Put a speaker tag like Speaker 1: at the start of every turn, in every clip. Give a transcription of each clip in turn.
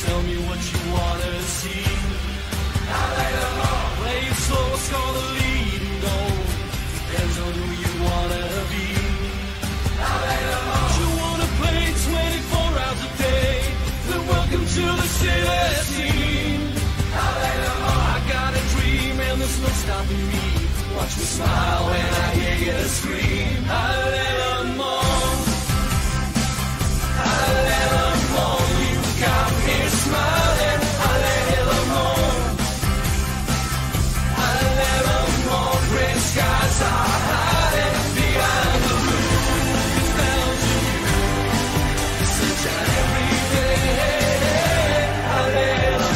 Speaker 1: tell me what you wanna see. Play it slow, score the leading goal. Depends on who you wanna be. You wanna play 24 hours a day, then welcome to the city scene. I got a dream and there's no stopping me. Watch me smile when I hear you scream. Hallelujah. Hallelujah. You got me smiling. Hallelujah. Hallelujah. Gray skies are hiding behind the blue. It's down to you. Sunshine every day. Hallelujah.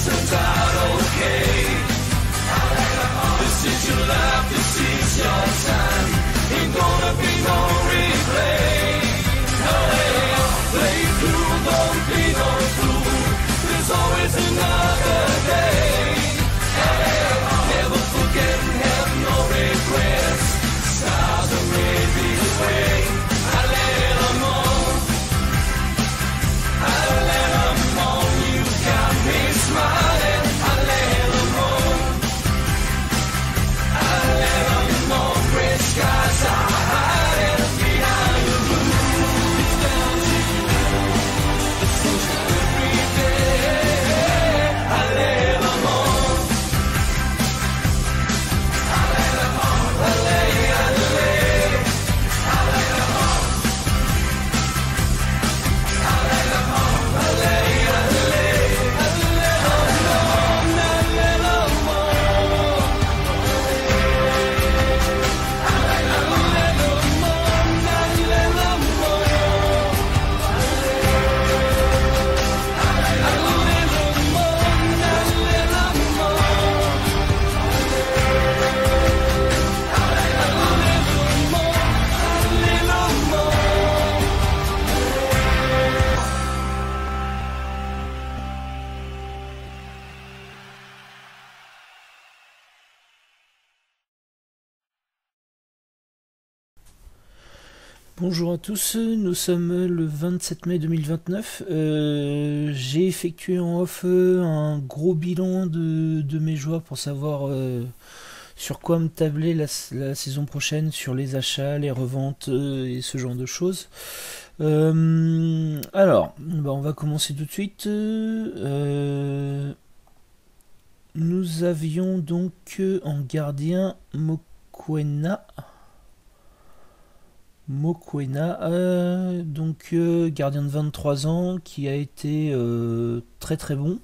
Speaker 1: Turns out okay. This is your life, this is your time. Ain't gonna be no replay. Play through, don't be no fool. There's always another day. Never forget and have no regrets. Stars are maybe the way. You got me smiling. Red skies are hiding behind the blue. It's down to you. The sunshine every day.
Speaker 2: Bonjour à tous, nous sommes le 27 mai 2029. J'ai effectué en off un gros bilan de mes joueurs pour savoir sur quoi me tabler la saison prochaine, sur les achats, les reventes et ce genre de choses. Alors, on va commencer tout de suite. Nous avions donc en gardien Mokoena, gardien de 23 ans qui a été très très bon.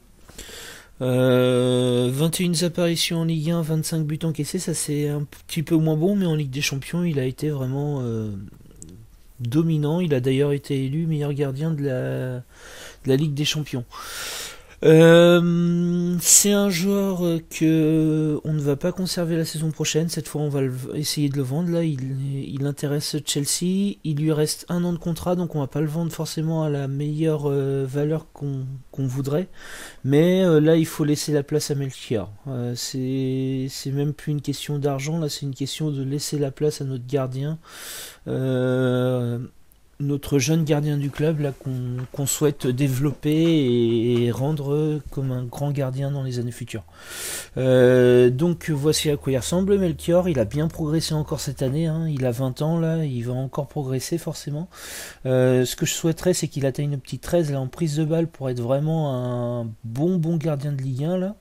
Speaker 2: 21 apparitions en Ligue 1, 25 buts encaissés, ça c'est un petit peu moins bon, mais en Ligue des Champions il a été vraiment dominant. Il a d'ailleurs été élu meilleur gardien de la Ligue des Champions. C'est un joueur que on ne va pas conserver la saison prochaine. Cette fois on va essayer de le vendre. Là il intéresse Chelsea. Il lui reste 1 an de contrat, donc on va pas le vendre forcément à la meilleure valeur qu'on voudrait. Mais là il faut laisser la place à Melchior. C'est même plus une question d'argent. Là c'est une question de laisser la place à notre gardien. Notre jeune gardien du club là qu'on souhaite développer et rendre comme un grand gardien dans les années futures. Donc voici à quoi il ressemble Melchior. Il a bien progressé encore cette année, hein. Il a 20 ans là, il va encore progresser forcément. Ce que je souhaiterais c'est qu'il atteigne le petit 13 là en prise de balle pour être vraiment un bon gardien de Ligue 1 là.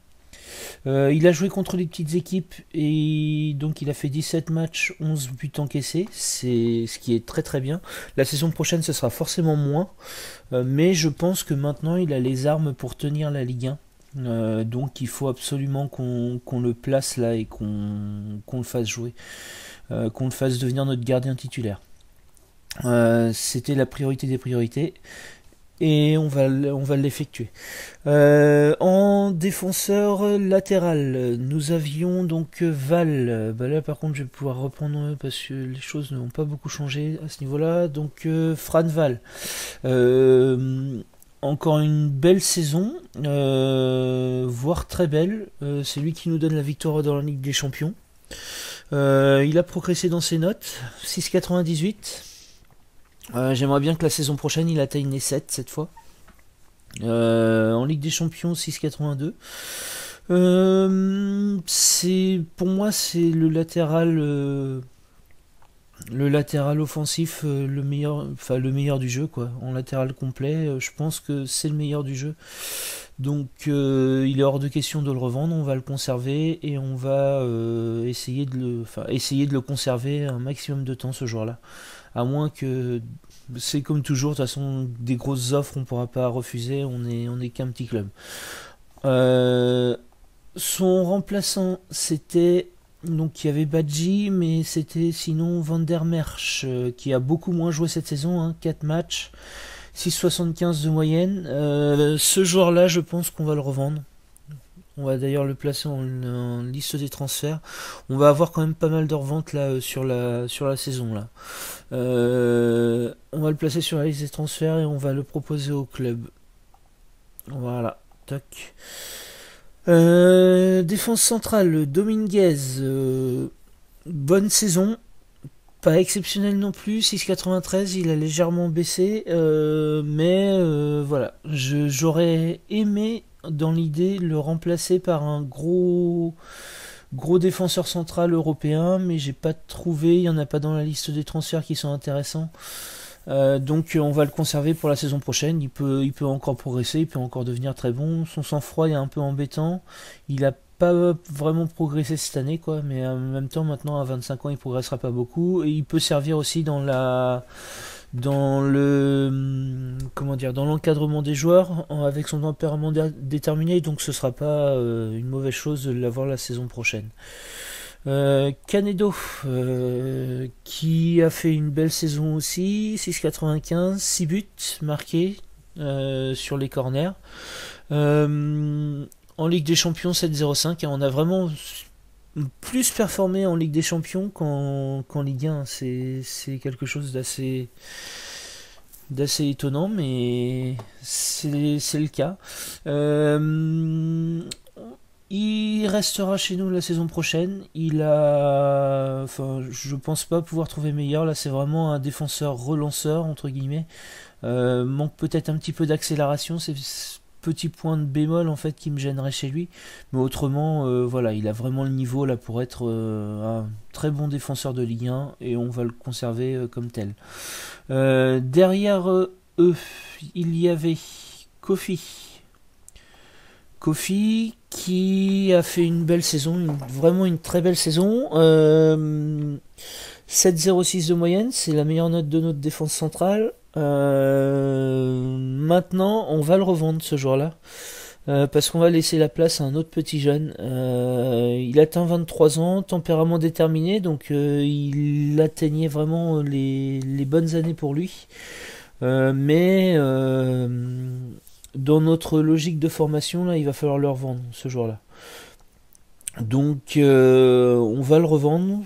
Speaker 2: Il a joué contre les petites équipes et donc il a fait 17 matchs, 11 buts encaissés, c'est ce qui est très très bien. La saison prochaine ce sera forcément moins, mais je pense que maintenant il a les armes pour tenir la Ligue 1. Donc il faut absolument qu'on le place là et qu'on le fasse jouer, qu'on le fasse devenir notre gardien titulaire. C'était la priorité des priorités. et on va l'effectuer. En défenseur latéral, nous avions donc Val. Là par contre je vais pouvoir reprendre parce que les choses n'ont pas beaucoup changé à ce niveau-là. Donc Fran Val. Encore une belle saison, voire très belle. C'est lui qui nous donne la victoire dans la Ligue des Champions. Il a progressé dans ses notes, 6,98. J'aimerais bien que la saison prochaine il atteigne les 7 cette fois. En Ligue des Champions 6,82. Pour moi c'est le latéral offensif le meilleur du jeu quoi. En latéral complet, je pense que c'est le meilleur du jeu. Donc il est hors de question de le revendre, on va le conserver et on va essayer de le conserver un maximum de temps ce joueur-là. À moins que c'est comme toujours, de toute façon des grosses offres on pourra pas refuser, on est qu'un petit club. Son remplaçant c'était donc il y avait Badji, mais c'était sinon Van der Merch qui a beaucoup moins joué cette saison, hein, 4 matchs, 6,75 de moyenne. Ce joueur-là, je pense qu'on va le revendre. On va d'ailleurs le placer en liste des transferts. On va avoir quand même pas mal de reventes là sur la saison là. On va le placer sur la liste des transferts et on va le proposer au club. Voilà, tac. Défense centrale, Dominguez, bonne saison, pas exceptionnel non plus, 6,93, il a légèrement baissé, mais voilà, j'aurais aimé dans l'idée le remplacer par un gros défenseur central européen, mais j'ai pas trouvé, il y en a pas dans la liste des transferts qui sont intéressants. Donc on va le conserver pour la saison prochaine. Il peut encore progresser, il peut encore devenir très bon. Son sang-froid est un peu embêtant. Il a pas vraiment progressé cette année quoi, mais en même temps maintenant à 25 ans il progressera pas beaucoup et il peut servir aussi dans l'encadrement des joueurs avec son tempérament déterminé, donc ce sera pas une mauvaise chose de l'avoir la saison prochaine. Canedo qui a fait une belle saison aussi, 6,95, 6 buts marqués sur les corners. En Ligue des Champions 7,05, on a vraiment plus performé en Ligue des Champions qu'en Ligue 1. C'est quelque chose d'assez étonnant, mais c'est le cas. Il restera chez nous la saison prochaine. Je pense pas pouvoir trouver meilleur. Là, c'est vraiment un défenseur relanceur entre guillemets. Manque peut-être un petit peu d'accélération. C'est petit point de bémol en fait qui me gênerait chez lui. Mais autrement, voilà, il a vraiment le niveau là pour être un très bon défenseur de Ligue 1 et on va le conserver comme tel. Derrière eux, il y avait Kofi qui a fait une belle saison, vraiment une très belle saison. 7,06 de moyenne, c'est la meilleure note de notre défense centrale. Maintenant, on va le revendre ce jour-là. Parce qu'on va laisser la place à un autre petit jeune. Il atteint 23 ans, tempérament déterminé, donc il atteignait vraiment les bonnes années pour lui. Mais dans notre logique de formation, là, il va falloir le revendre ce jour-là. Donc, on va le revendre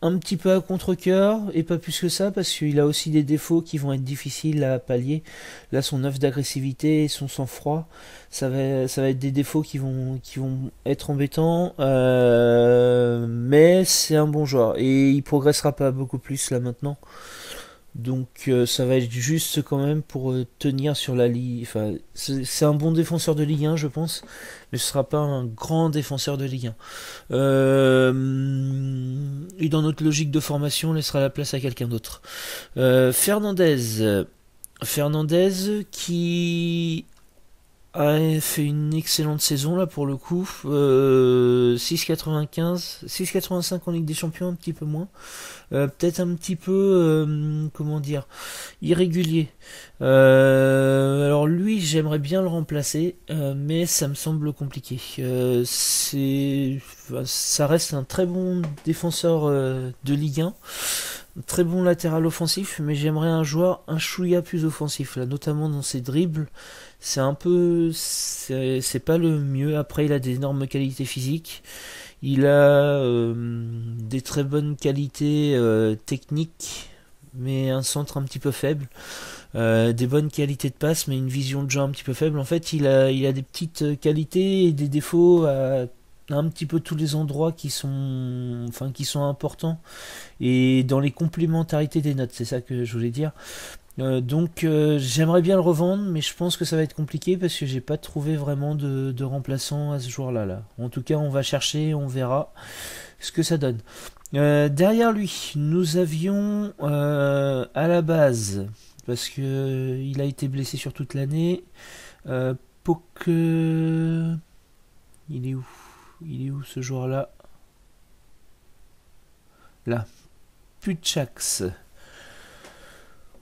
Speaker 2: un petit peu à contre-cœur et pas plus que ça parce qu'il a aussi des défauts qui vont être difficiles à pallier. Là, son œuf d'agressivité et son sang-froid, ça va être des défauts qui vont être embêtants, mais c'est un bon joueur et il progressera pas beaucoup plus là maintenant. Donc ça va être juste quand même pour tenir sur la ligne. Enfin, c'est un bon défenseur de Ligue 1 je pense, mais ce sera pas un grand défenseur de Ligue 1. Et dans notre logique de formation, on laissera la place à quelqu'un d'autre. Fernandez qui a fait une excellente saison là pour le coup. 6,95, 6,85 en Ligue des Champions, un petit peu moins. Peut-être un petit peu irrégulier. Alors lui j'aimerais bien le remplacer, mais ça me semble compliqué. Ça reste un très bon défenseur de Ligue 1, très bon latéral offensif, mais j'aimerais un joueur un chouïa plus offensif, là, notamment dans ses dribbles. C'est un peu, c'est pas le mieux. Après, il a d'énormes qualités physiques. Il a des très bonnes qualités techniques, mais un centre un petit peu faible. Des bonnes qualités de passe, mais une vision de jeu un petit peu faible. En fait, il a des petites qualités et des défauts à un petit peu tous les endroits qui sont importants et dans les complémentarités des notes. C'est ça que je voulais dire. Donc j'aimerais bien le revendre, mais je pense que ça va être compliqué parce que j'ai pas trouvé vraiment de remplaçant à ce joueur-là. Là. En tout cas, on va chercher, on verra ce que ça donne. Derrière lui, nous avions à la base, parce que il a été blessé sur toute l'année, Poke... Il est où? Il est où ce joueur-là? Là. Puchax,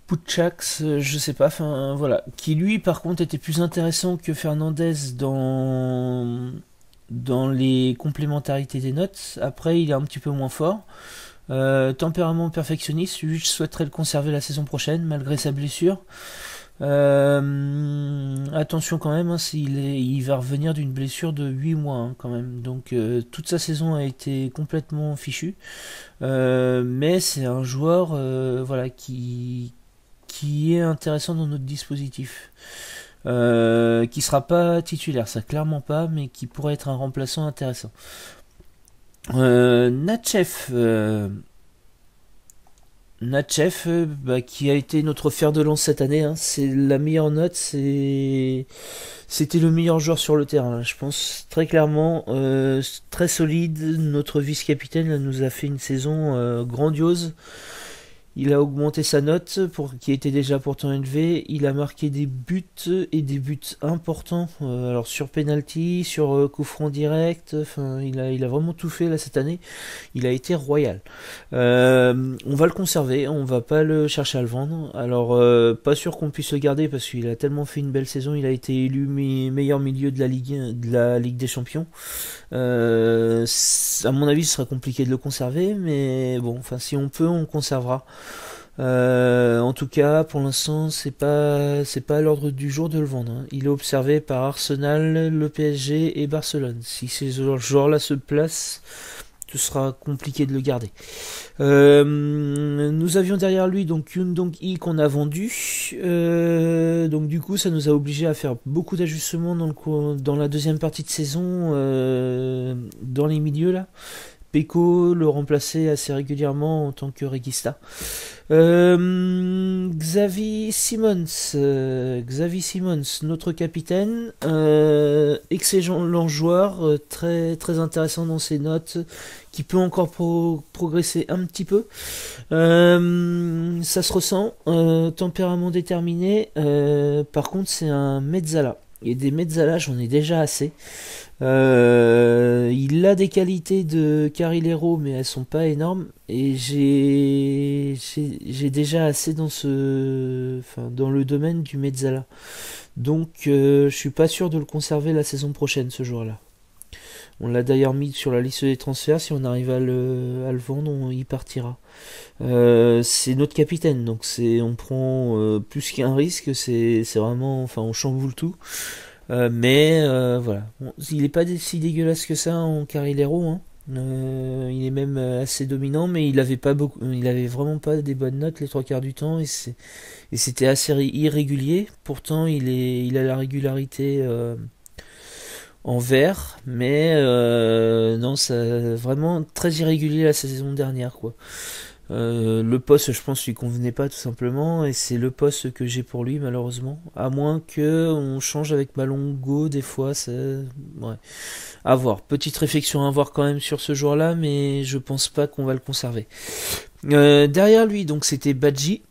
Speaker 2: je sais pas, enfin voilà, qui lui par contre était plus intéressant que Fernandez dans les complémentarités des notes. Après il est un petit peu moins fort. Tempérament perfectionniste, lui je souhaiterais le conserver la saison prochaine malgré sa blessure. Attention quand même, hein, il va revenir d'une blessure de 8 mois hein, quand même. Donc toute sa saison a été complètement fichue. Mais c'est un joueur voilà, qui est intéressant dans notre dispositif. Qui sera pas titulaire, ça clairement pas, mais qui pourrait être un remplaçant intéressant. Natchev, qui a été notre fer de lance cette année, hein, c'est la meilleure note, c'était le meilleur joueur sur le terrain, je pense très clairement, très solide. Notre vice-capitaine nous a fait une saison grandiose. Il a augmenté sa note, qui était déjà pourtant élevée. Il a marqué des buts et des buts importants. Alors sur penalty, sur coup franc direct. Enfin, il a vraiment tout fait là cette année. Il a été royal. On va le conserver. On va pas le chercher à le vendre. Alors pas sûr qu'on puisse le garder parce qu'il a tellement fait une belle saison. Il a été élu meilleur milieu de la Ligue des Champions. À mon avis, ce sera compliqué de le conserver, mais bon, enfin si on peut, on conservera. En tout cas, pour l'instant, c'est pas à l'ordre du jour de le vendre. Hein. Il est observé par Arsenal, le PSG et Barcelone. Si ces joueurs-là se placent, ce sera compliqué de le garder. Nous avions derrière lui donc Yoon Dong-hee qu'on a vendu. Donc du coup, ça nous a obligé à faire beaucoup d'ajustements dans la deuxième partie de saison, dans les milieux là. Peko le remplaçait assez régulièrement en tant que régista. Xavi Simons, notre capitaine, excellent joueur, très très intéressant dans ses notes, qui peut encore progresser un petit peu. Ça se ressent, tempérament déterminé. Par contre, c'est un mezzala. Et des mezzala, j'en ai déjà assez. Il a des qualités de Carrilero, mais elles sont pas énormes. Et j'ai déjà assez dans le domaine du mezzala. Donc, je suis pas sûr de le conserver la saison prochaine, ce joueur-là. On l'a d'ailleurs mis sur la liste des transferts. Si on arrive à le vendre, il partira. C'est notre capitaine, donc on prend plus qu'un risque. C'est vraiment, enfin, on chamboule tout. Mais voilà, bon, il est pas si dégueulasse que ça en Carrilero. Hein. Il est même assez dominant, mais il avait vraiment pas des bonnes notes les trois quarts du temps, et c'était assez irrégulier. Pourtant, il a la régularité en vert, mais non, ça vraiment très irrégulier la saison dernière, quoi. Le poste, je pense, lui convenait pas tout simplement, et c'est le poste que j'ai pour lui malheureusement. À moins que on change avec Malongo des fois, ouais. À voir. Petite réflexion à avoir quand même sur ce joueur-là, mais je pense pas qu'on va le conserver. Derrière lui, donc c'était Badji.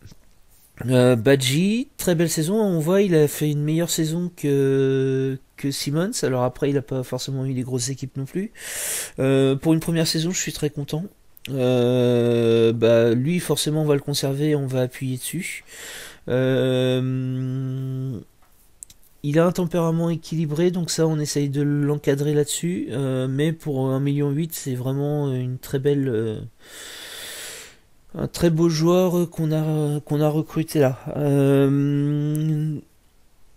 Speaker 2: Badji, très belle saison. On voit, il a fait une meilleure saison que Simmons. Alors après, il a pas forcément eu des grosses équipes non plus. Pour une première saison, je suis très content. Lui forcément on va le conserver, on va appuyer dessus. Il a un tempérament équilibré, donc ça on essaye de l'encadrer là-dessus, mais pour 1,8 million c'est vraiment une très belle Un très beau joueur qu'on a recruté là.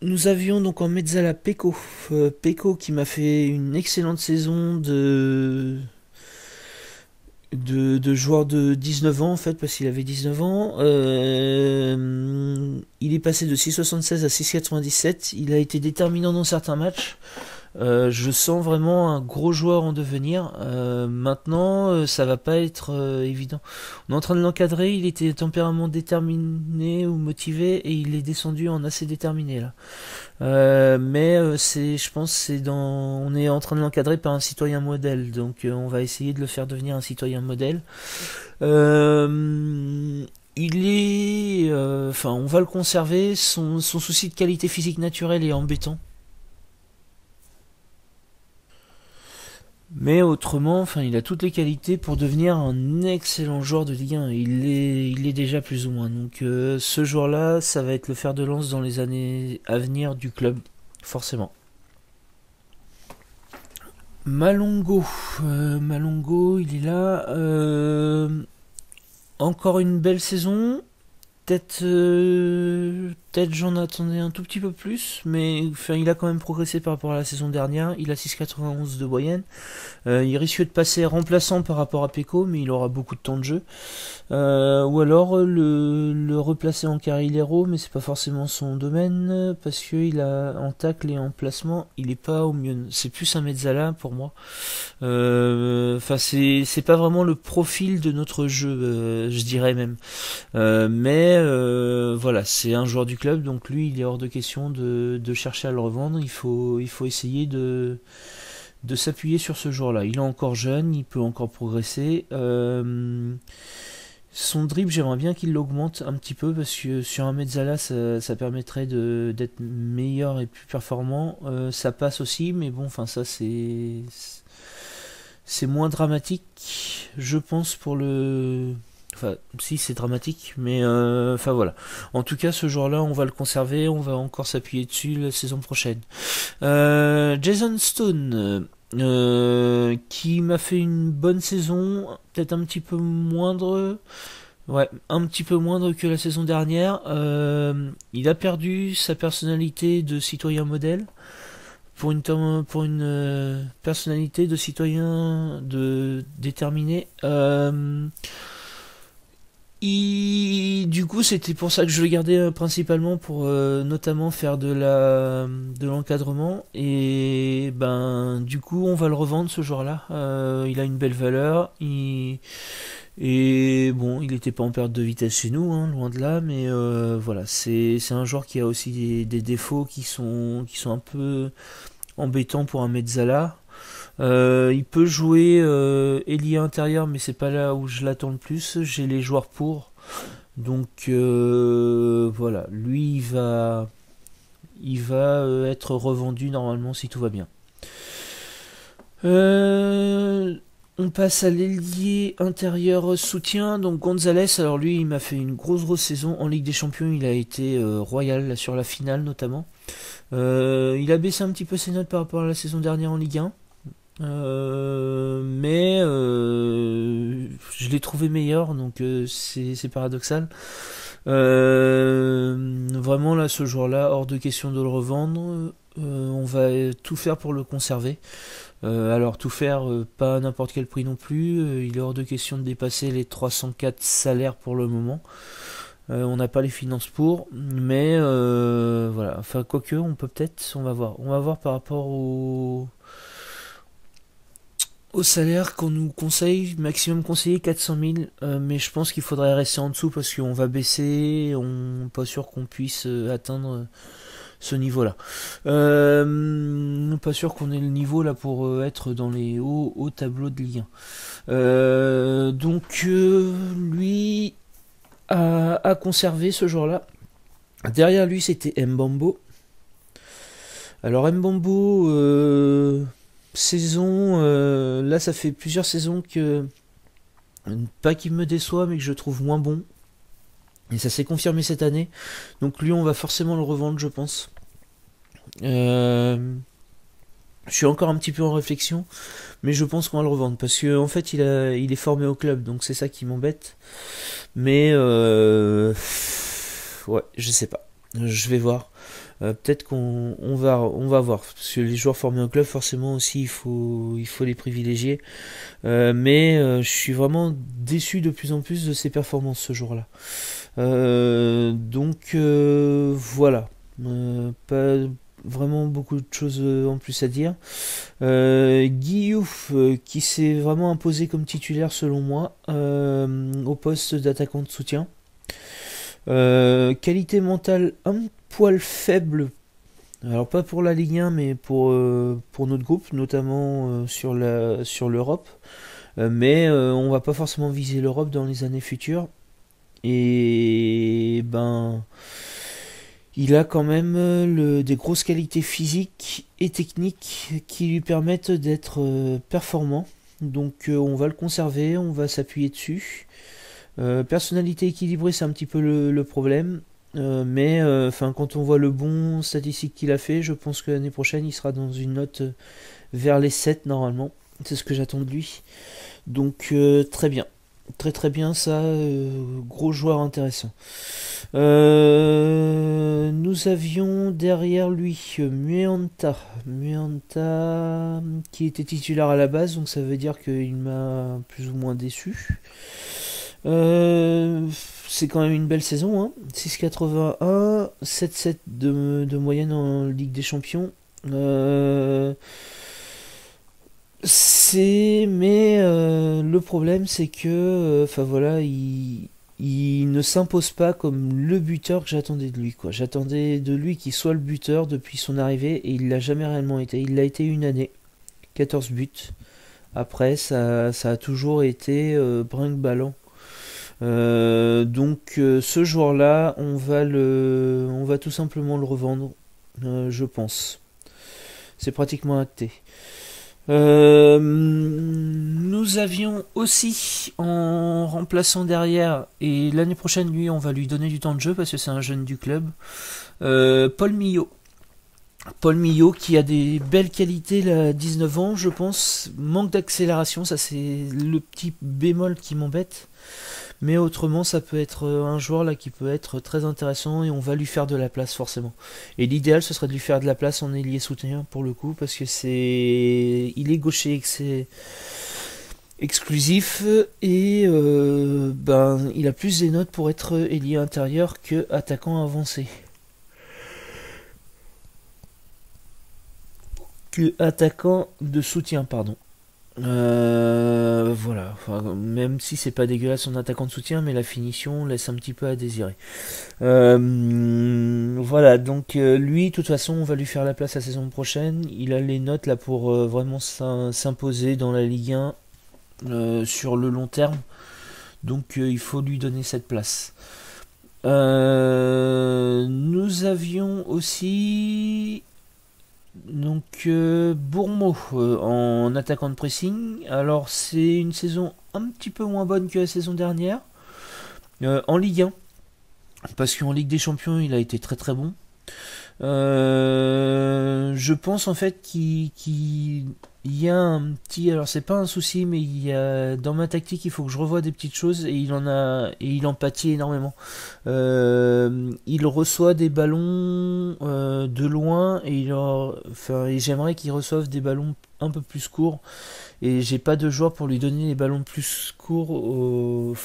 Speaker 2: Nous avions donc en mezzala Peko. Peko qui m'a fait une excellente saison de joueur de 19 ans en fait, parce qu'il avait 19 ans. Il est passé de 6,76 à 6,97. Il a été déterminant dans certains matchs. Je sens vraiment un gros joueur en devenir. Maintenant, ça va pas être évident. On est en train de l'encadrer. Il était tempérament déterminé ou motivé et il est descendu en assez déterminé là. Je pense, on est en train de l'encadrer par un citoyen modèle. Donc, on va essayer de le faire devenir un citoyen modèle. On va le conserver. Son souci de qualité physique naturelle est embêtant. Mais autrement, il a toutes les qualités pour devenir un excellent joueur de Ligue 1. Il est déjà plus ou moins. Donc ce joueur-là, ça va être le fer de lance dans les années à venir du club, forcément. Malongo, il est là. Encore une belle saison. Peut-être j'en attendais un tout petit peu plus, mais il a quand même progressé par rapport à la saison dernière. Il a 6,91 de moyenne. Il risque de passer remplaçant par rapport à Peko, mais il aura beaucoup de temps de jeu. Ou alors le replacer en carrilero, mais c'est pas forcément son domaine, parce qu'il a en tacle et en placement, il est pas au mieux. C'est plus un mezzala pour moi. C'est pas vraiment le profil de notre jeu, je dirais même. Voilà, c'est un joueur du club, donc lui il est hors de question de chercher à le revendre. Il faut essayer de s'appuyer sur ce joueur-là. Il est encore jeune, il peut encore progresser. Son dribble, j'aimerais bien qu'il l'augmente un petit peu, parce que sur un mezzala ça permettrait d'être meilleur et plus performant. Ça passe aussi, mais bon, ça c'est moins dramatique, je pense, pour le... si c'est dramatique, mais voilà. En tout cas, ce joueur-là, on va le conserver, on va encore s'appuyer dessus la saison prochaine. Jason Stone, qui m'a fait une bonne saison, peut-être un petit peu moindre. Ouais, un petit peu moindre que la saison dernière. Il a perdu sa personnalité de citoyen modèle pour une personnalité de citoyen déterminé. Du coup, c'était pour ça que je le gardais principalement, pour notamment faire de l'encadrement. Et du coup, on va le revendre, ce joueur-là. Il a une belle valeur. Et bon, il n'était pas en perte de vitesse chez nous, hein, loin de là. Mais voilà, c'est un joueur qui a aussi des défauts qui sont un peu embêtants pour un mezzala. Il peut jouer ailier intérieur, mais c'est pas là où je l'attends le plus. J'ai les joueurs pour. Donc voilà, lui il va être revendu normalement si tout va bien. On passe à l'ailier intérieur soutien, donc Gonzalez. Alors lui, il m'a fait une grosse saison en Ligue des Champions. Il a été royal là, sur la finale notamment. Il a baissé un petit peu ses notes par rapport à la saison dernière en Ligue 1. Je l'ai trouvé meilleur, donc c'est paradoxal. Vraiment là, ce jour-là, hors de question de le revendre. On va tout faire pour le conserver. Alors tout faire, pas à n'importe quel prix non plus. Il est hors de question de dépasser les 304 salaires pour le moment. On n'a pas les finances pour, mais voilà. Quoique, on peut peut-être, on va voir par rapport au salaire qu'on nous conseille, maximum conseillé 400 000, mais je pense qu'il faudrait rester en dessous, parce qu'on va baisser, pas sûr qu'on puisse atteindre ce niveau-là. Pas sûr qu'on ait le niveau là pour être dans les hauts tableaux de Ligue 1. Donc lui a conservé ce joueur-là. Derrière lui, c'était Mbambo. Alors Mbambo, saison, là ça fait plusieurs saisons que, pas qu'il me déçoit, mais que je trouve moins bon. Et ça s'est confirmé cette année. Donc lui, on va forcément le revendre, je pense. Je suis encore un petit peu en réflexion, mais je pense qu'on va le revendre, parce que en fait il est formé au club, donc c'est ça qui m'embête. Mais ouais, je sais pas. Je vais voir. Peut-être qu'on va voir. Parce que les joueurs formés en club, forcément aussi, il faut les privilégier. Mais je suis vraiment déçu de plus en plus de ses performances ce jour-là. Donc voilà. Pas vraiment beaucoup de choses en plus à dire. Guy Youf, qui s'est vraiment imposé comme titulaire selon moi au poste d'attaquant de soutien. Qualité mentale un poil faible, alors pas pour la Ligue 1 mais pour notre groupe, notamment sur l'Europe. Mais on va pas forcément viser l'Europe dans les années futures. Et ben il a quand même des grosses qualités physiques et techniques qui lui permettent d'être performant. Donc on va le conserver, on va s'appuyer dessus. Personnalité équilibrée, c'est un petit peu le problème. Mais quand on voit le bon statistique qu'il a fait, je pense que l'année prochaine, il sera dans une note vers les 7 normalement. C'est ce que j'attends de lui. Donc très bien. Très très bien ça. Gros joueur intéressant. Nous avions derrière lui Muanta qui était titulaire à la base, donc ça veut dire qu'il m'a plus ou moins déçu. C'est quand même une belle saison, hein. 6,81, 7,7 de moyenne en Ligue des Champions. Mais le problème c'est que voilà, il ne s'impose pas comme le buteur que j'attendais de lui, quoi. J'attendais de lui qu'il soit le buteur depuis son arrivée et il l'a jamais réellement été. Il l'a été une année, 14 buts. Après ça a toujours été brinque-ballant. Donc ce joueur-là, on va tout simplement le revendre, je pense. C'est pratiquement acté. Nous avions aussi en remplaçant derrière, et l'année prochaine lui on va lui donner du temps de jeu parce que c'est un jeune du club, Paul Millot. Paul Millot qui a des belles qualités là, 19 ans je pense, manque d'accélération, ça c'est le petit bémol qui m'embête. Mais autrement, ça peut être un joueur là qui peut être très intéressant et on va lui faire de la place forcément. Et l'idéal, ce serait de lui faire de la place en ailier soutien pour le coup, parce que il est gaucher exclusif et il a plus des notes pour être ailier intérieur que attaquant avancé. Que attaquant de soutien, pardon. Voilà, même si c'est pas dégueulasse son attaquant de soutien, mais la finition laisse un petit peu à désirer. Voilà, donc lui, de toute façon, on va lui faire la place la saison prochaine. Il a les notes là pour vraiment s'imposer dans la Ligue 1 sur le long terme. Donc il faut lui donner cette place. Nous avions aussi Bourmeau en attaquant de pressing. Alors c'est une saison un petit peu moins bonne que la saison dernière en Ligue 1, parce qu'en Ligue des Champions il a été très très bon. Je pense en fait qu'il y a un petit, alors c'est pas un souci, mais il y a dans ma tactique, il faut que je revoie des petites choses et il en pâtit énormément. Il reçoit des ballons de loin et et j'aimerais qu'il reçoive des ballons un peu plus courts et j'ai pas de joueur pour lui donner les ballons plus courts,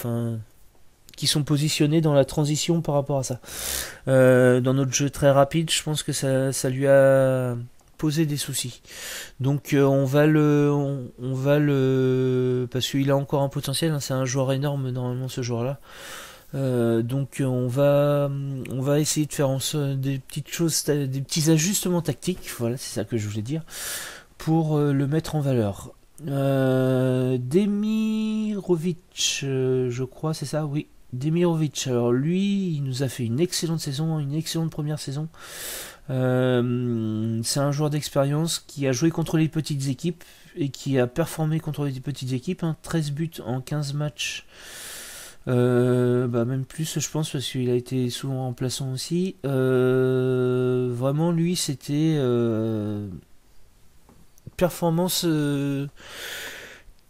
Speaker 2: qui sont positionnés dans la transition par rapport à ça. Dans notre jeu très rapide, je pense que ça lui a posé des soucis. Donc on va le parce qu'il a encore un potentiel, hein, c'est un joueur énorme normalement ce joueur-là. Donc on va essayer de faire des petites choses, des petits ajustements tactiques, voilà, c'est ça que je voulais dire, pour le mettre en valeur. Demirovic, je crois, c'est ça, oui. Demirovic, alors lui, il nous a fait une excellente saison, une excellente première saison. C'est un joueur d'expérience qui a joué contre les petites équipes et qui a performé contre les petites équipes, hein, 13 buts en 15 matchs. Même plus je pense parce qu'il a été souvent remplaçant aussi. Vraiment lui c'était performance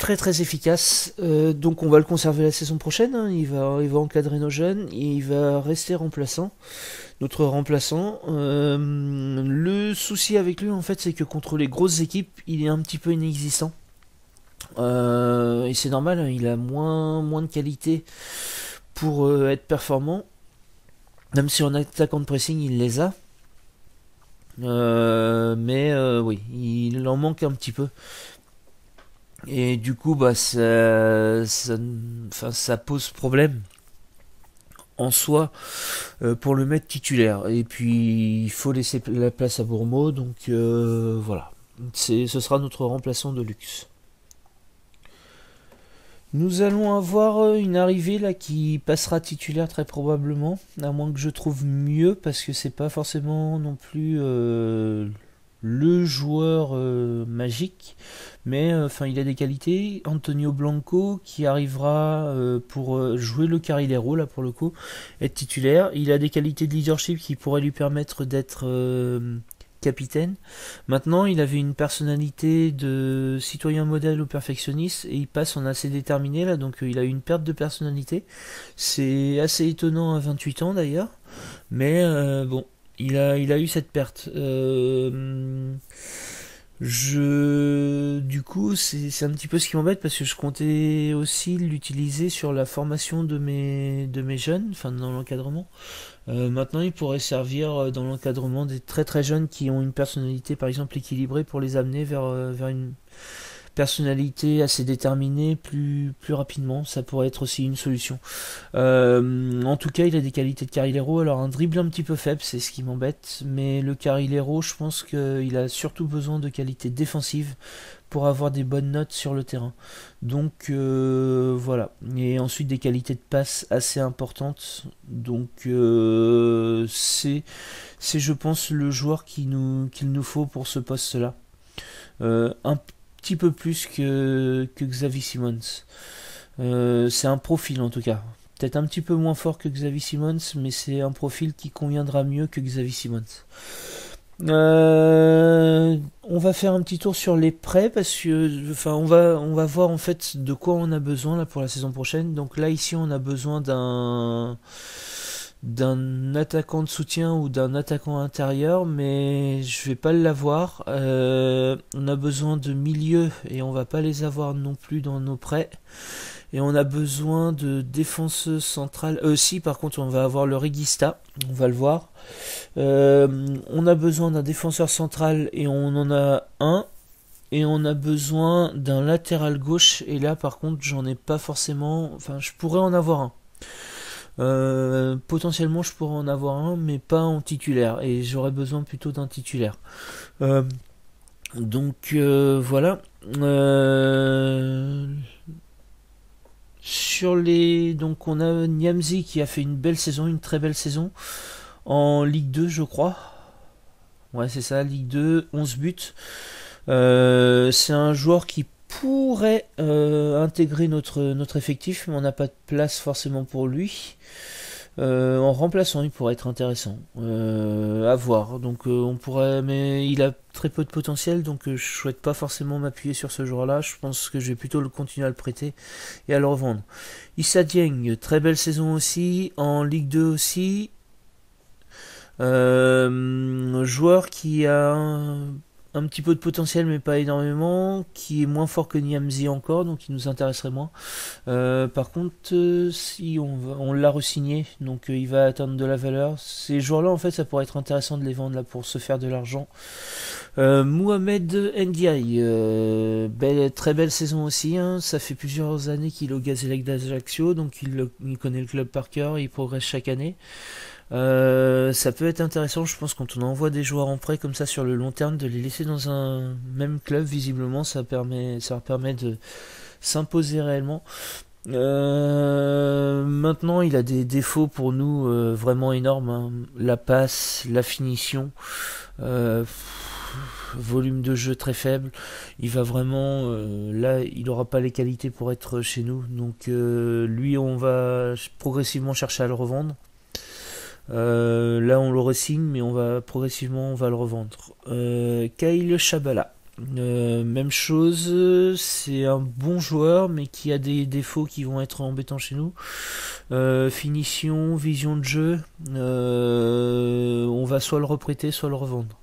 Speaker 2: très très efficace. Donc on va le conserver la saison prochaine. Hein. Il va encadrer nos jeunes. Et il va rester remplaçant. Notre remplaçant. Le souci avec lui en fait c'est que contre les grosses équipes il est un petit peu inexistant. Et c'est normal, hein, il a moins de qualité pour être performant. Même si en attaquant de pressing il les a. Mais oui, il en manque un petit peu. Et du coup, bah, ça pose problème en soi pour le mettre titulaire. Et puis, il faut laisser la place à Bourmeau. Donc voilà, ce sera notre remplaçant de luxe. Nous allons avoir une arrivée là qui passera titulaire très probablement, à moins que je trouve mieux, parce que c'est pas forcément non plus le joueur magique, mais enfin il a des qualités. Antonio Blanco qui arrivera pour jouer le Carrilero là pour le coup, être titulaire. Il a des qualités de leadership qui pourraient lui permettre d'être capitaine. Maintenant, il avait une personnalité de citoyen modèle ou perfectionniste et il passe en assez déterminé là, donc il a eu une perte de personnalité. C'est assez étonnant à 28 ans d'ailleurs, mais bon, il a eu cette perte. Du coup, c'est un petit peu ce qui m'embête parce que je comptais aussi l'utiliser sur la formation de mes jeunes, enfin dans l'encadrement. Maintenant, il pourrait servir dans l'encadrement des très très jeunes qui ont une personnalité par exemple équilibrée pour les amener vers une personnalité assez déterminée plus rapidement. Ça pourrait être aussi une solution. En tout cas, il a des qualités de Carrilero. Alors un dribble un petit peu faible, c'est ce qui m'embête. Mais le Carrilero, je pense qu'il a surtout besoin de qualités défensives pour avoir des bonnes notes sur le terrain. Donc voilà. Et ensuite des qualités de passe assez importantes. Donc c'est je pense le joueur qu'il nous faut pour ce poste-là. Un petit peu plus que Xavi Simons. C'est un profil en tout cas. Peut-être un petit peu moins fort que Xavi Simons, mais c'est un profil qui conviendra mieux que Xavi Simons. On va faire un petit tour sur les prêts parce que, enfin, on va voir en fait de quoi on a besoin là pour la saison prochaine. Donc là ici on a besoin d'un attaquant de soutien ou d'un attaquant intérieur, mais je vais pas l'avoir. On a besoin de milieux et on va pas les avoir non plus dans nos prêts. Et on a besoin de défenseuse centrale. Si par contre on va avoir le Reguista, on va le voir. On a besoin d'un défenseur central et on en a un. Et on a besoin d'un latéral gauche. Et là par contre j'en ai pas forcément. Enfin je pourrais en avoir un. Potentiellement je pourrais en avoir un, mais pas en titulaire. Et j'aurais besoin plutôt d'un titulaire. Donc voilà. Donc on a Niamzi qui a fait une belle saison, une très belle saison en Ligue 2 je crois. Ouais c'est ça, Ligue 2, 11 buts. C'est un joueur qui pourrait intégrer notre effectif, mais on n'a pas de place forcément pour lui. En remplaçant, il pourrait être intéressant à voir. Donc on pourrait, mais il a très peu de potentiel, donc je souhaite pas forcément m'appuyer sur ce joueur-là. Je pense que je vais plutôt continuer à le prêter et à le revendre. Issa Dieng, très belle saison aussi en Ligue 2 aussi. Joueur qui a un petit peu de potentiel mais pas énormément, qui est moins fort que Niamzi encore, donc il nous intéresserait moins. Par contre si on l'a re-signé, donc il va atteindre de la valeur. Ces joueurs là en fait ça pourrait être intéressant de les vendre là pour se faire de l'argent. Mohamed Ndiaye, très belle saison aussi, hein. Ça fait plusieurs années qu'il est au Gazélec d'Ajaccio, donc il connaît le club par cœur, il progresse chaque année. Ça peut être intéressant, je pense, quand on envoie des joueurs en prêt comme ça sur le long terme, de les laisser dans un même club. Visiblement ça leur permet de s'imposer réellement. Maintenant il a des défauts pour nous vraiment énormes, hein. La passe, la finition, volume de jeu très faible. Il va vraiment là il n'aura pas les qualités pour être chez nous, donc lui on va progressivement chercher à le revendre. Là on le re-signe, mais progressivement on va le revendre. Kyle Chabala, Même chose, c'est un bon joueur, mais qui a des défauts qui vont être embêtants chez nous. Finition, vision de jeu, on va soit le reprêter, soit le revendre.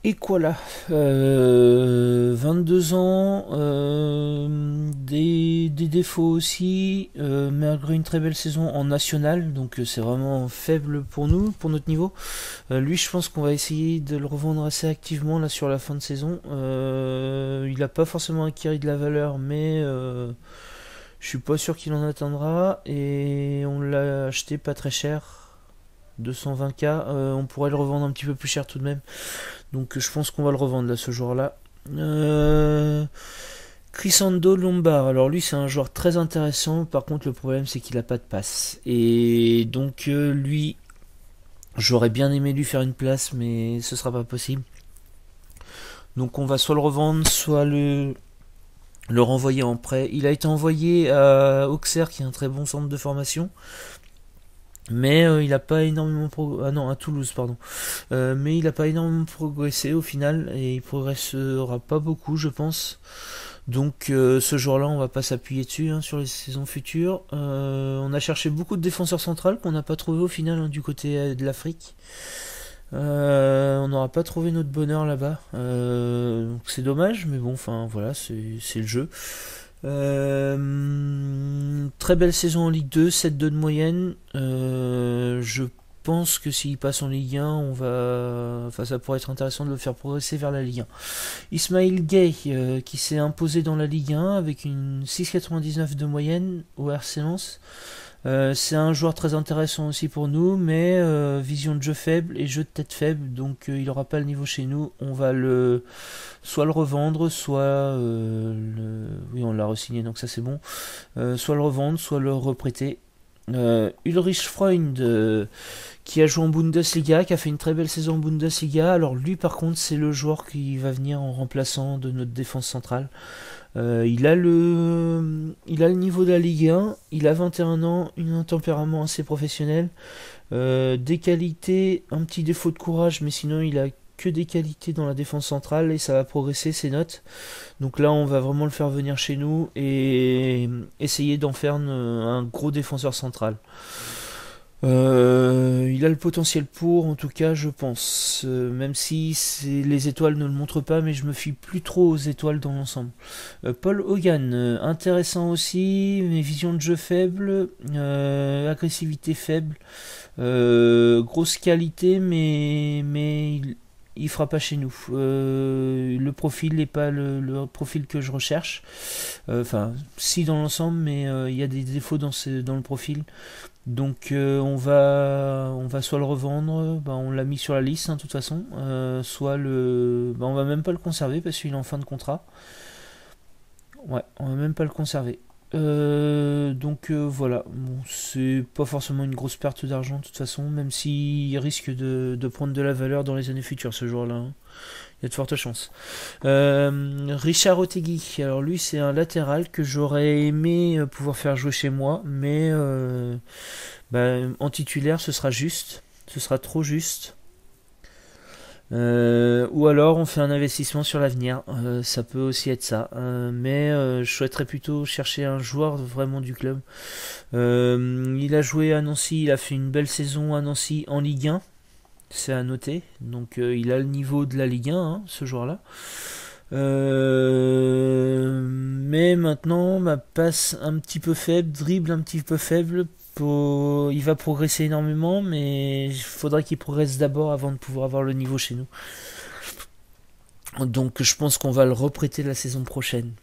Speaker 2: Et quoi là 22 ans, des défauts aussi, malgré une très belle saison en national, donc c'est vraiment faible pour nous, pour notre niveau. Lui, je pense qu'on va essayer de le revendre assez activement là sur la fin de saison. Il n'a pas forcément acquis de la valeur, mais je suis pas sûr qu'il en atteindra, et on l'a acheté pas très cher. 220k, on pourrait le revendre un petit peu plus cher tout de même. Donc je pense qu'on va le revendre là, ce joueur-là. Crisando Lombard, alors lui c'est un joueur très intéressant, par contre le problème c'est qu'il a pas de passe. Et donc lui, j'aurais bien aimé lui faire une place, mais ce sera pas possible. Donc on va soit le revendre, soit le renvoyer en prêt. Il a été envoyé à Auxerre, qui est un très bon centre de formation. Mais il n'a pas énormément à Toulouse, pardon. Mais il n'a pas énormément progressé au final, et il progressera pas beaucoup, je pense. Donc ce jour-là, on va pas s'appuyer dessus sur les saisons futures. On a cherché beaucoup de défenseurs centrales qu'on n'a pas trouvé au final du côté de l'Afrique. On n'aura pas trouvé notre bonheur là-bas. Donc c'est dommage, mais bon, enfin voilà, c'est le jeu. Très belle saison en Ligue 2, 7-2 de moyenne. Je pense que s'il passe en Ligue 1, ça pourrait être intéressant de le faire progresser vers la Ligue 1. Ismail Gueye, qui s'est imposé dans la Ligue 1 avec une 6,99 de moyenne au RC Lens. C'est un joueur très intéressant aussi pour nous, mais vision de jeu faible et jeu de tête faible, donc il n'aura pas le niveau chez nous. On va soit le revendre, soit oui, on l'a re-signé, donc ça c'est bon. Soit le revendre, soit le reprêter. Ulrich Freund, qui a joué en Bundesliga, qui a fait une très belle saison en Bundesliga. Alors lui par contre c'est le joueur qui va venir en remplaçant de notre défense centrale. Il a le niveau de la Ligue 1, il a 21 ans, un tempérament assez professionnel, des qualités, un petit défaut de courage, mais sinon il a que des qualités dans la défense centrale et ça va progresser ses notes. Donc là on va vraiment le faire venir chez nous et essayer d'en faire un gros défenseur central. Il a le potentiel pour, en tout cas je pense, même si les étoiles ne le montrent pas, mais je me fie plus trop aux étoiles dans l'ensemble. Paul Hogan, intéressant aussi, mais vision de jeu faible, agressivité faible, grosse qualité, mais il fera pas chez nous. Le profil n'est pas le profil que je recherche. Enfin, si dans l'ensemble, mais il y a des défauts dans le profil. Donc on va soit le revendre, on l'a mis sur la liste de toute façon, soit on va même pas le conserver parce qu'il est en fin de contrat. Ouais, on va même pas le conserver. Donc voilà, bon, c'est pas forcément une grosse perte d'argent de toute façon, même s'il risque de prendre de la valeur dans les années futures ce joueur-là. Il y a de fortes chances. Richard Otegui, alors lui c'est un latéral que j'aurais aimé pouvoir faire jouer chez moi, mais en titulaire ce sera trop juste. Ou alors on fait un investissement sur l'avenir, ça peut aussi être ça, mais je souhaiterais plutôt chercher un joueur vraiment du club. Il a joué à Nancy, il a fait une belle saison à Nancy en Ligue 1, c'est à noter, donc il a le niveau de la Ligue 1 ce joueur-là. Mais maintenant ma passe un petit peu faible, dribble un petit peu faible. Il va progresser énormément, mais il faudra qu'il progresse d'abord avant de pouvoir avoir le niveau chez nous. Donc je pense qu'on va le reprêter la saison prochaine.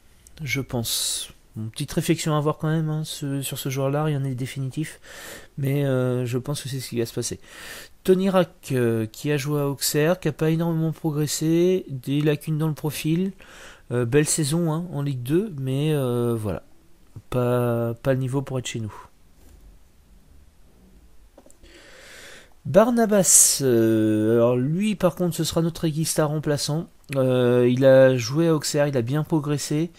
Speaker 2: Je pense. Une petite réflexion à avoir quand même sur ce joueur-là, rien n'est définitif. Mais je pense que c'est ce qui va se passer. Tony Rack, qui a joué à Auxerre, qui n'a pas énormément progressé, des lacunes dans le profil. Belle saison en Ligue 2, mais voilà. Pas le niveau pour être chez nous. Barnabas, alors lui par contre ce sera notre Reguista remplaçant. Il a joué à Auxerre, il a bien progressé.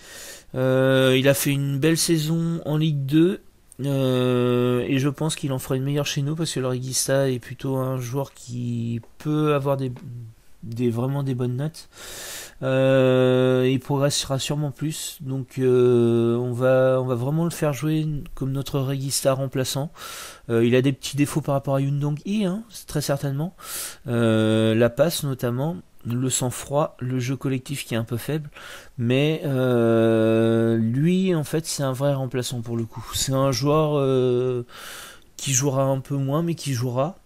Speaker 2: Il a fait une belle saison en Ligue 2. Et je pense qu'il en fera une meilleure chez nous parce que le Regista est plutôt un joueur qui peut avoir vraiment des bonnes notes. Il progressera sûrement plus, donc on va vraiment le faire jouer comme notre Regista remplaçant. Il a des petits défauts par rapport à Yundong Yi, hein, très certainement. La passe notamment, le sang-froid, le jeu collectif qui est un peu faible, mais lui en fait c'est un vrai remplaçant pour le coup. C'est un joueur qui jouera un peu moins mais qui jouera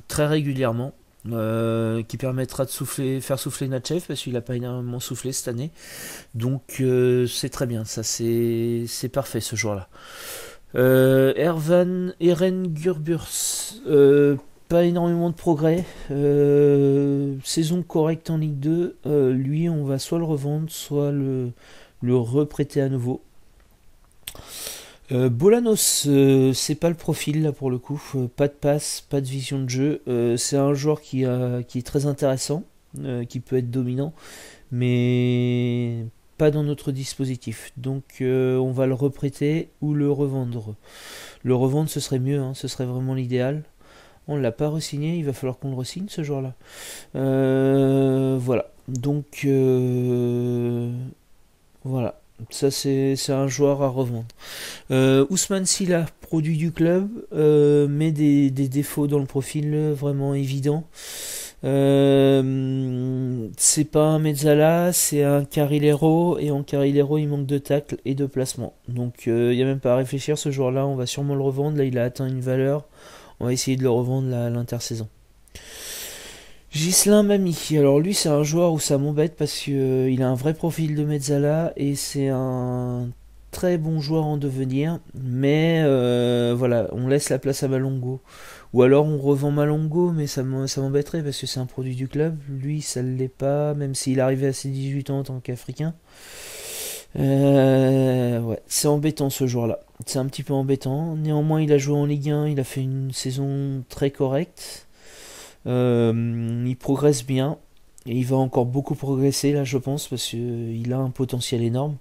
Speaker 2: très régulièrement. Qui permettra de faire souffler Natchev parce qu'il n'a pas énormément soufflé cette année, donc c'est très bien, ça c'est parfait ce joueur là. Eren Gurburs, pas énormément de progrès, saison correcte en Ligue 2, lui on va soit le revendre soit le reprêter à nouveau. Bolanos, c'est pas le profil là pour le coup, pas de passe, pas de vision de jeu, c'est un joueur qui est très intéressant, qui peut être dominant, mais pas dans notre dispositif, donc on va le reprêter ou le revendre. Le revendre ce serait mieux, hein, ce serait vraiment l'idéal. On l'a pas re-signé, il va falloir qu'on le re-signe ce joueur là. Voilà, donc voilà. Ça c'est un joueur à revendre. Ousmane Sylla, produit du club, mais des défauts dans le profil vraiment évidents. C'est pas un Mezzala, c'est un Carrilero, et en Carrilero il manque de tacle et de placement. Donc il n'y a même pas à réfléchir, ce joueur là on va sûrement le revendre. Là il a atteint une valeur, on va essayer de le revendre à l'intersaison. Ghislain Mami, alors lui c'est un joueur où ça m'embête parce que il a un vrai profil de Mezzala et c'est un très bon joueur en devenir, mais voilà, on laisse la place à Malongo, ou alors on revend Malongo, mais ça m'embêterait parce que c'est un produit du club, lui ça ne l'est pas, même s'il arrivait à ses 18 ans en tant qu'Africain. Ouais, c'est embêtant ce joueur-là, c'est un petit peu embêtant, néanmoins il a joué en Ligue 1, il a fait une saison très correcte. Il progresse bien et il va encore beaucoup progresser là je pense parce qu'il a un potentiel énorme.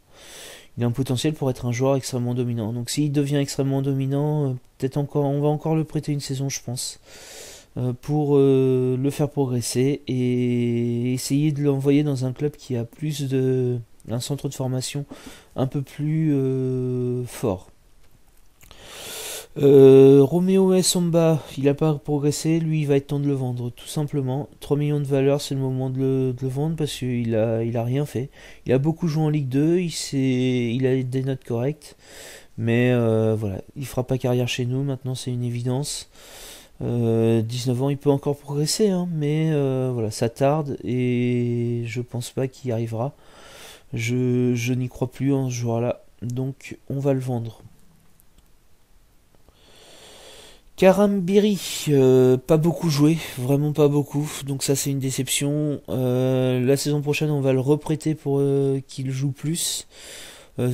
Speaker 2: Il a un potentiel pour être un joueur extrêmement dominant. Donc s'il devient extrêmement dominant, peut-être on va encore le prêter une saison je pense, pour le faire progresser et essayer de l'envoyer dans un club qui a un centre de formation un peu plus fort. Roméo Essomba, il n'a pas progressé, lui il va être temps de le vendre, tout simplement. 3 millions de valeur, c'est le moment de le vendre parce qu'il a rien fait. Il a beaucoup joué en Ligue 2, il a des notes correctes, mais voilà, il fera pas carrière chez nous, maintenant c'est une évidence. 19 ans, il peut encore progresser, hein, mais voilà, ça tarde et je pense pas qu'il y arrivera. Je n'y crois plus en ce joueur-là, donc on va le vendre. Karambiri, pas beaucoup joué, vraiment pas beaucoup, donc ça c'est une déception. La saison prochaine on va le reprêter pour qu'il joue plus.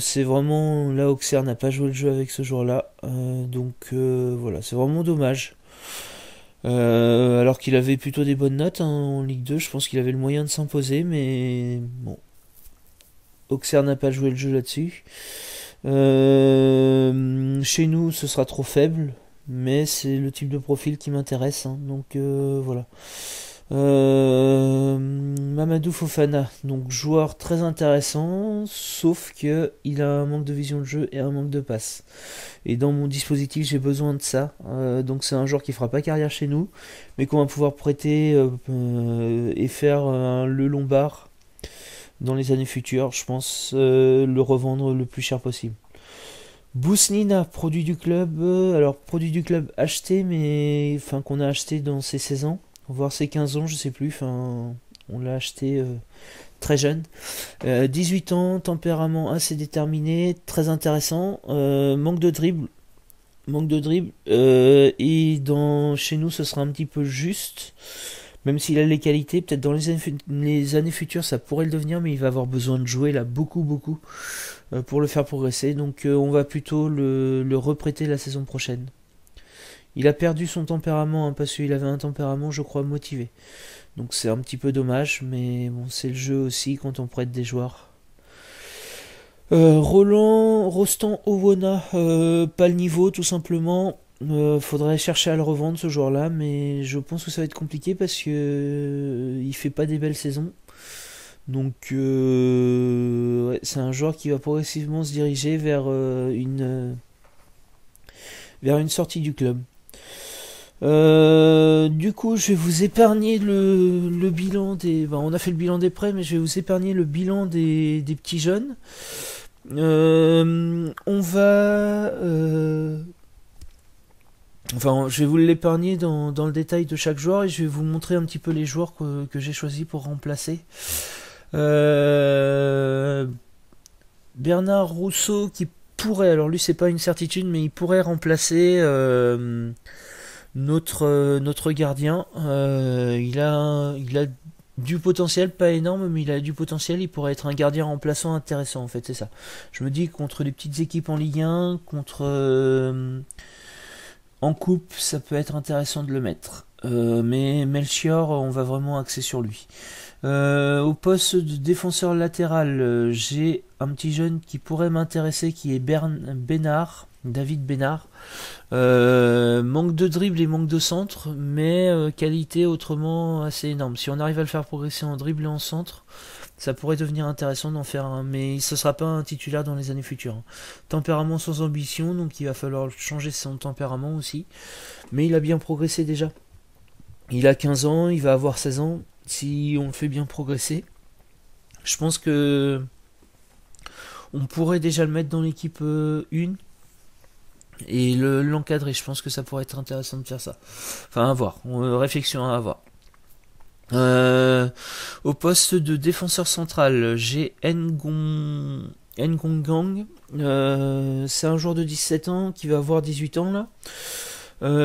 Speaker 2: C'est vraiment, là Auxerre n'a pas joué le jeu avec ce joueur-là, donc voilà, c'est vraiment dommage. Alors qu'il avait plutôt des bonnes notes hein, en Ligue 2, je pense qu'il avait le moyen de s'imposer, mais bon, Auxerre n'a pas joué le jeu là-dessus. Chez nous ce sera trop faible. Mais c'est le type de profil qui m'intéresse, hein, donc voilà. Mamadou Fofana, donc joueur très intéressant, sauf que il a un manque de vision de jeu et un manque de passe. Et dans mon dispositif, j'ai besoin de ça. Donc c'est un joueur qui fera pas carrière chez nous, mais qu'on va pouvoir prêter et faire le Lombard dans les années futures. Je pense le revendre le plus cher possible. Bousnina, produit du club, alors produit du club acheté, mais enfin qu'on a acheté dans ses 16 ans, voire ses 15 ans, je sais plus, enfin on l'a acheté très jeune. 18 ans, tempérament assez déterminé, très intéressant, manque de dribble, et chez nous ce sera un petit peu juste, même s'il a les qualités, peut-être dans les années futures ça pourrait le devenir, mais il va avoir besoin de jouer là beaucoup pour le faire progresser, donc on va plutôt le reprêter la saison prochaine. Il a perdu son tempérament hein, parce qu'il avait un tempérament je crois motivé, donc c'est un petit peu dommage, mais bon c'est le jeu aussi quand on prête des joueurs. Rostan Owona, pas le niveau tout simplement. Faudrait chercher à le revendre ce joueur-là, mais je pense que ça va être compliqué parce que il fait pas des belles saisons. Donc ouais, c'est un joueur qui va progressivement se diriger vers une sortie du club. Du coup, je vais vous épargner le bilan des. Ben, on a fait le bilan des prêts, mais je vais vous épargner le bilan des petits jeunes. On va. Enfin, je vais vous l'épargner dans le détail de chaque joueur et je vais vous montrer un petit peu les joueurs que j'ai choisis pour remplacer. Bernard Rousseau qui pourrait, alors lui c'est pas une certitude, mais il pourrait remplacer notre gardien. Il a du potentiel, pas énorme, mais il a du potentiel. Il pourrait être un gardien remplaçant intéressant en fait, c'est ça. Je me dis contre les petites équipes en Ligue 1, en coupe, ça peut être intéressant de le mettre. Mais Melchior, on va vraiment axer sur lui. Au poste de défenseur latéral, j'ai un petit jeune qui pourrait m'intéresser, qui est David Bénard. Manque de dribble et manque de centre, mais qualité autrement assez énorme. Si on arrive à le faire progresser en dribble et en centre, ça pourrait devenir intéressant d'en faire un, mais ce sera pas un titulaire dans les années futures. Tempérament sans ambition, donc il va falloir changer son tempérament aussi. Mais il a bien progressé déjà. Il a 15 ans, il va avoir 16 ans. Si on le fait bien progresser, je pense que on pourrait déjà le mettre dans l'équipe 1 et l'encadrer. Je pense que ça pourrait être intéressant de faire ça. Enfin, à voir. Réflexion à avoir. Au poste de défenseur central, j'ai Ngongang. C'est un joueur de 17 ans qui va avoir 18 ans là.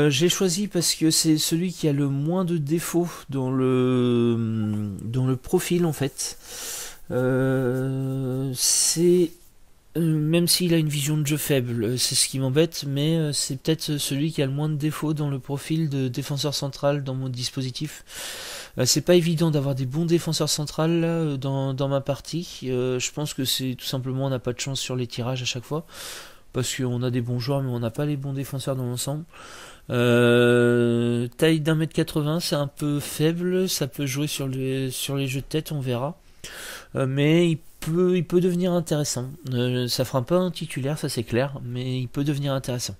Speaker 2: J'ai choisi parce que c'est celui qui a le moins de défauts dans le profil en fait. C'est même s'il a une vision de jeu faible, c'est ce qui m'embête, mais c'est peut-être celui qui a le moins de défauts dans le profil de défenseur central dans mon dispositif. C'est pas évident d'avoir des bons défenseurs centrales là, dans ma partie. Je pense que c'est tout simplement on n'a pas de chance sur les tirages à chaque fois. Parce qu'on a des bons joueurs mais on n'a pas les bons défenseurs dans l'ensemble. Taille d'1m80, c'est un peu faible, ça peut jouer sur les jeux de tête, on verra. Mais il peut devenir intéressant. Ça fera pas un titulaire, ça c'est clair, mais il peut devenir intéressant.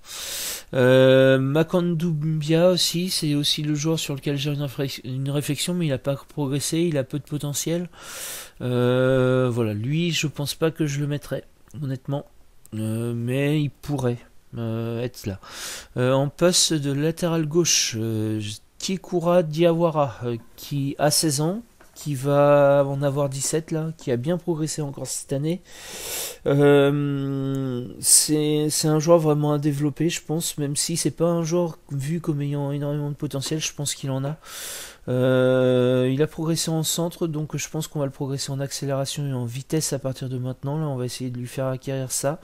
Speaker 2: Makandoumbia aussi, c'est aussi le joueur sur lequel j'ai une réflexion, mais il n'a pas progressé, il a peu de potentiel. Voilà, lui, je pense pas que je le mettrais, honnêtement. Mais il pourrait être là. En poste de latéral gauche, Tikura Diawara, qui a 16 ans, qui va en avoir 17 là, qui a bien progressé encore cette année. C'est un joueur vraiment à développer, je pense, même si c'est pas un joueur vu comme ayant énormément de potentiel, je pense qu'il en a. Il a progressé en centre, donc je pense qu'on va le progresser en accélération et en vitesse à partir de maintenant. Là, on va essayer de lui faire acquérir ça.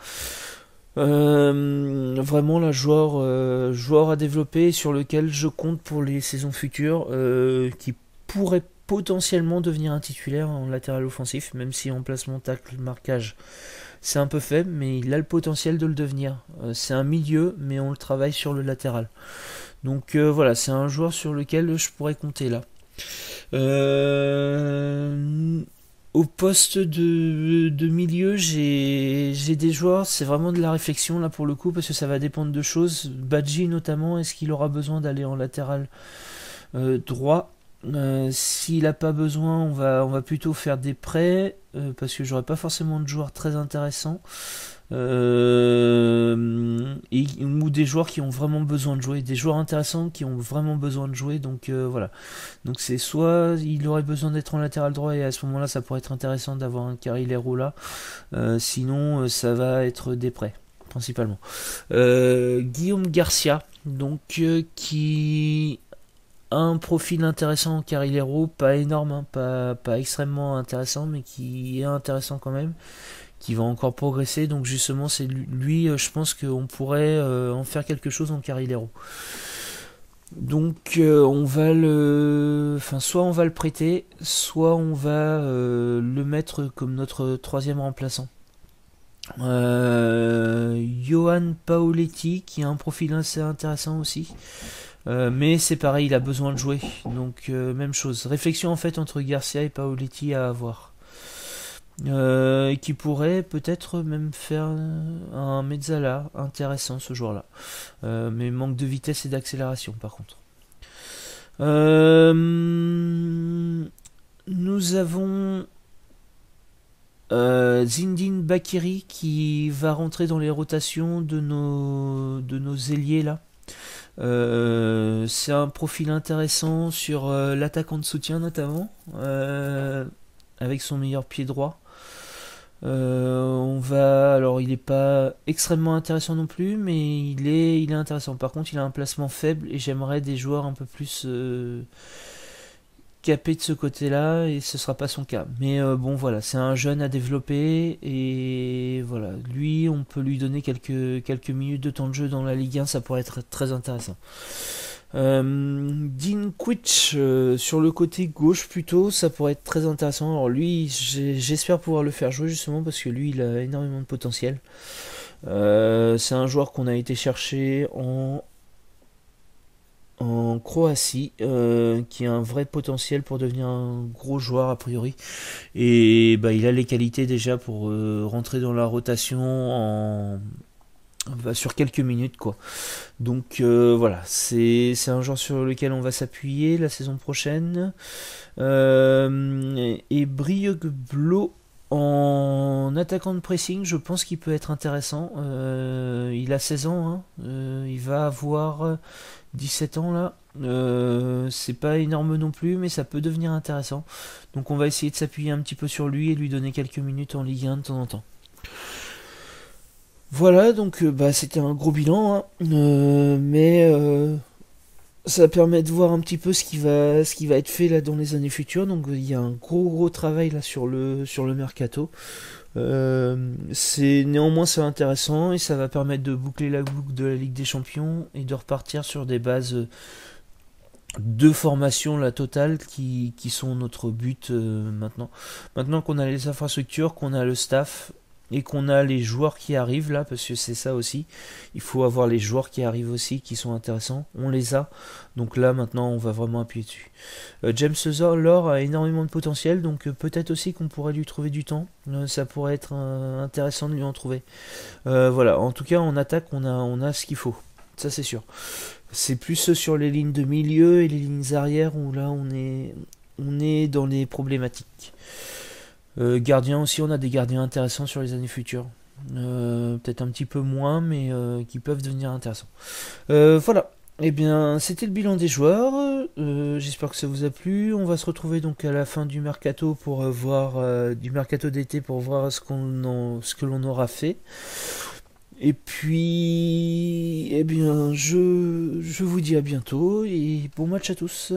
Speaker 2: Vraiment, là, joueur à développer sur lequel je compte pour les saisons futures, qui pourrait potentiellement devenir un titulaire en latéral offensif, même si en placement, tacle, marquage, c'est un peu faible, mais il a le potentiel de le devenir. C'est un milieu, mais on le travaille sur le latéral. Donc voilà, c'est un joueur sur lequel je pourrais compter là. Au poste de milieu, j'ai des joueurs, c'est vraiment de la réflexion là pour le coup, parce que ça va dépendre de choses. Badji notamment, est-ce qu'il aura besoin d'aller en latéral droit? S'il n'a pas besoin, on va plutôt faire des prêts, parce que j'aurai pas forcément de joueurs très intéressants. Ou des joueurs qui ont vraiment besoin de jouer, des joueurs intéressants qui ont vraiment besoin de jouer, donc voilà. Donc c'est soit il aurait besoin d'être en latéral droit et à ce moment là ça pourrait être intéressant d'avoir un Carrilero là, sinon ça va être des prêts principalement. Guillaume Garcia, donc qui a un profil intéressant en Carrilero, pas énorme, hein, pas extrêmement intéressant, mais qui est intéressant quand même, qui va encore progresser, donc justement c'est lui, je pense qu'on pourrait en faire quelque chose en Carrilero. Donc on va soit on va le prêter, soit on va le mettre comme notre troisième remplaçant. Johan Paoletti qui a un profil assez intéressant aussi. Mais c'est pareil, il a besoin de jouer. Donc même chose. Réflexion en fait entre Garcia et Paoletti à avoir. Qui pourrait peut-être même faire un Mezzala intéressant ce joueur-là. Mais manque de vitesse et d'accélération par contre. Nous avons Zindine Bakiri qui va rentrer dans les rotations de nos ailiers là. C'est un profil intéressant sur l'attaquant de soutien notamment, avec son meilleur pied droit. Alors il n'est pas extrêmement intéressant non plus, mais il est intéressant. Par contre, il a un placement faible et j'aimerais des joueurs un peu plus capés de ce côté-là, et ce sera pas son cas. Mais bon, voilà, c'est un jeune à développer et voilà, lui, on peut lui donner quelques minutes de temps de jeu dans la Ligue 1, ça pourrait être très intéressant. Dean Quitch sur le côté gauche plutôt, ça pourrait être très intéressant. Alors lui, j'espère pouvoir le faire jouer justement parce que lui, il a énormément de potentiel. C'est un joueur qu'on a été chercher en Croatie, qui a un vrai potentiel pour devenir un gros joueur a priori. Et il a les qualités déjà pour rentrer dans la rotation sur quelques minutes quoi. Donc voilà, c'est un genre sur lequel on va s'appuyer la saison prochaine. Et Brieuc-Blo en attaquant de pressing, je pense qu'il peut être intéressant. Il a 16 ans, hein. Il va avoir 17 ans là. C'est pas énorme non plus, mais ça peut devenir intéressant. Donc on va essayer de s'appuyer un petit peu sur lui et lui donner quelques minutes en Ligue 1 de temps en temps. Voilà, donc c'était un gros bilan, hein. Mais ça permet de voir un petit peu ce qui va être fait là dans les années futures. Donc il y a un gros travail là sur le mercato. Néanmoins c'est intéressant et ça va permettre de boucler la boucle de la Ligue des Champions et de repartir sur des bases de formation la totale qui sont notre but maintenant. Maintenant qu'on a les infrastructures, qu'on a le staff et qu'on a les joueurs qui arrivent là, parce que c'est ça aussi, il faut avoir les joueurs qui arrivent aussi, qui sont intéressants, on les a, donc là maintenant on va vraiment appuyer dessus. James Lore a énormément de potentiel, donc peut-être aussi qu'on pourrait lui trouver du temps, ça pourrait être intéressant de lui en trouver. Voilà, en tout cas en attaque on a ce qu'il faut, ça c'est sûr. C'est plus sur les lignes de milieu et les lignes arrière où là on est dans les problématiques. Gardien aussi, on a des gardiens intéressants sur les années futures. Peut-être un petit peu moins, mais qui peuvent devenir intéressants. Voilà. Eh bien, c'était le bilan des joueurs. J'espère que ça vous a plu. On va se retrouver donc à la fin du mercato pour voir du mercato d'été pour voir ce que l'on aura fait. Et puis, eh bien, je vous dis à bientôt et bon match à tous.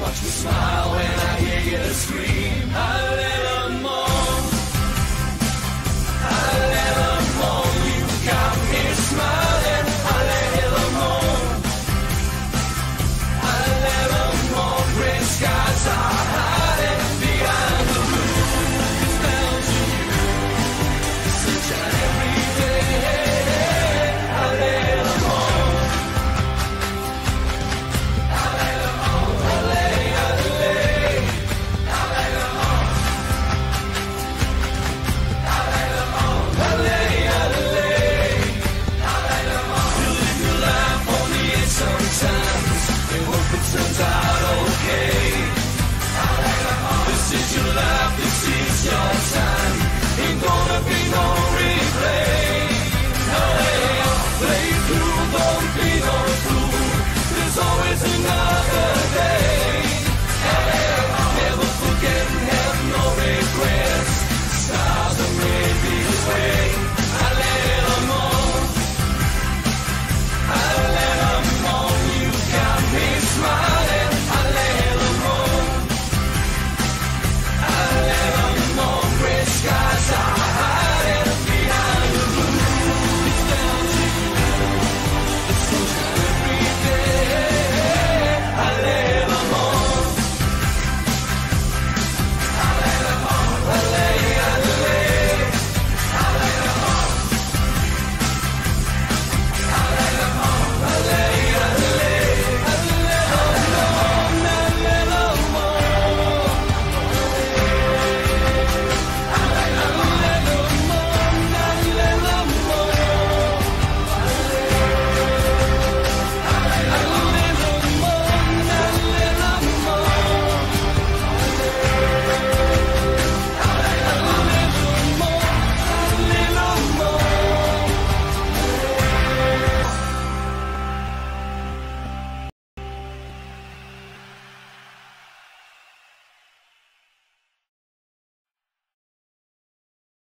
Speaker 1: Watch me smile when I hear you scream. I let 'em on. I let 'em